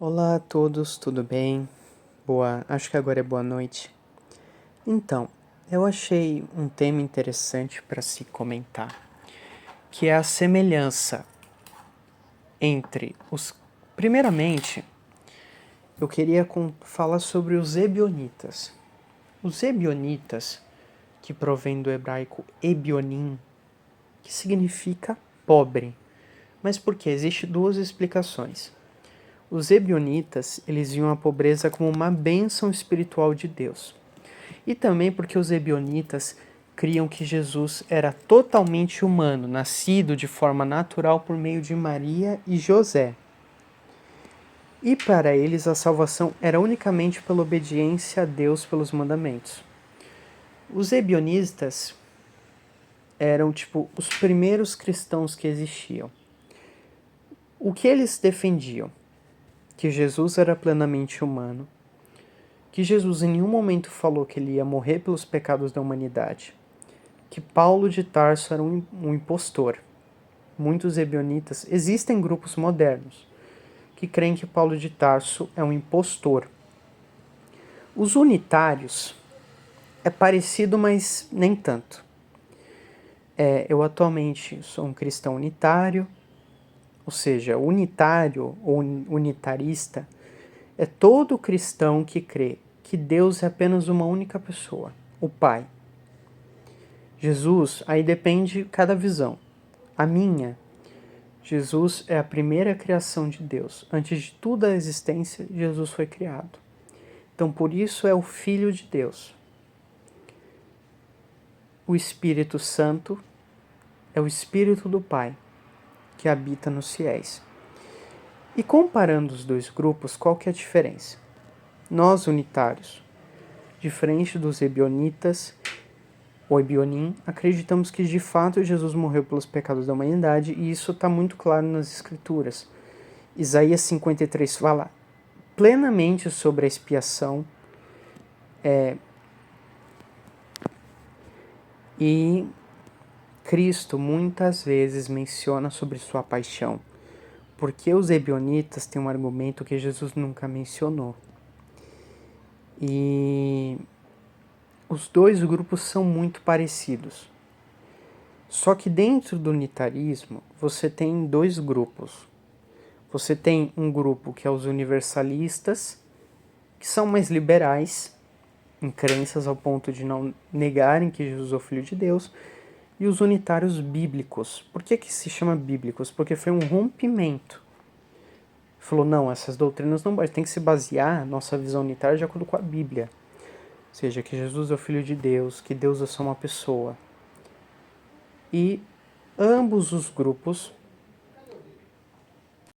Olá a todos, tudo bem? Acho que agora é boa noite. Então, eu achei um tema interessante para se comentar, que é a semelhança entre os. Primeiramente, eu queria falar sobre os ebionitas. Os ebionitas, que provém do hebraico ebionim, que significa pobre. Mas por quê? Existem duas explicações. Os ebionitas, eles viam a pobreza como uma bênção espiritual de Deus. E também porque os ebionitas criam que Jesus era totalmente humano, nascido de forma natural por meio de Maria e José. E para eles a salvação era unicamente pela obediência a Deus pelos mandamentos. Os ebionistas eram os primeiros cristãos que existiam. O que eles defendiam? Que Jesus era plenamente humano, que Jesus em nenhum momento falou que ele ia morrer pelos pecados da humanidade, que Paulo de Tarso era um impostor. Muitos ebionitas, existem grupos modernos que creem que Paulo de Tarso é um impostor. Os unitários é parecido, mas nem tanto. Eu atualmente sou um cristão unitário, ou seja, unitário ou unitarista é todo cristão que crê que Deus é apenas uma única pessoa, o Pai. Jesus, aí depende cada visão. A minha, Jesus é a primeira criação de Deus. Antes de toda a existência, Jesus foi criado. Então, por isso é o Filho de Deus. O Espírito Santo é o Espírito do Pai, que habita nos fiéis. E comparando os dois grupos, qual que é a diferença? Nós, unitários, diferente dos ebionitas, ou ebionim, acreditamos que de fato Jesus morreu pelos pecados da humanidade, e isso está muito claro nas Escrituras. Isaías 53 fala plenamente sobre a expiação e Cristo muitas vezes menciona sobre sua paixão, porque os ebionitas têm um argumento que Jesus nunca mencionou. E os dois grupos são muito parecidos. Só que dentro do unitarismo você tem dois grupos. Você tem um grupo que é os universalistas, que são mais liberais em crenças ao ponto de não negarem que Jesus é o Filho de Deus, e os unitários bíblicos. Por que se chama bíblicos? Porque foi um rompimento. Falou, não, essas doutrinas não tem que se basear a nossa visão unitária de acordo com a Bíblia. Ou seja, que Jesus é o Filho de Deus, que Deus é só uma pessoa. E ambos os grupos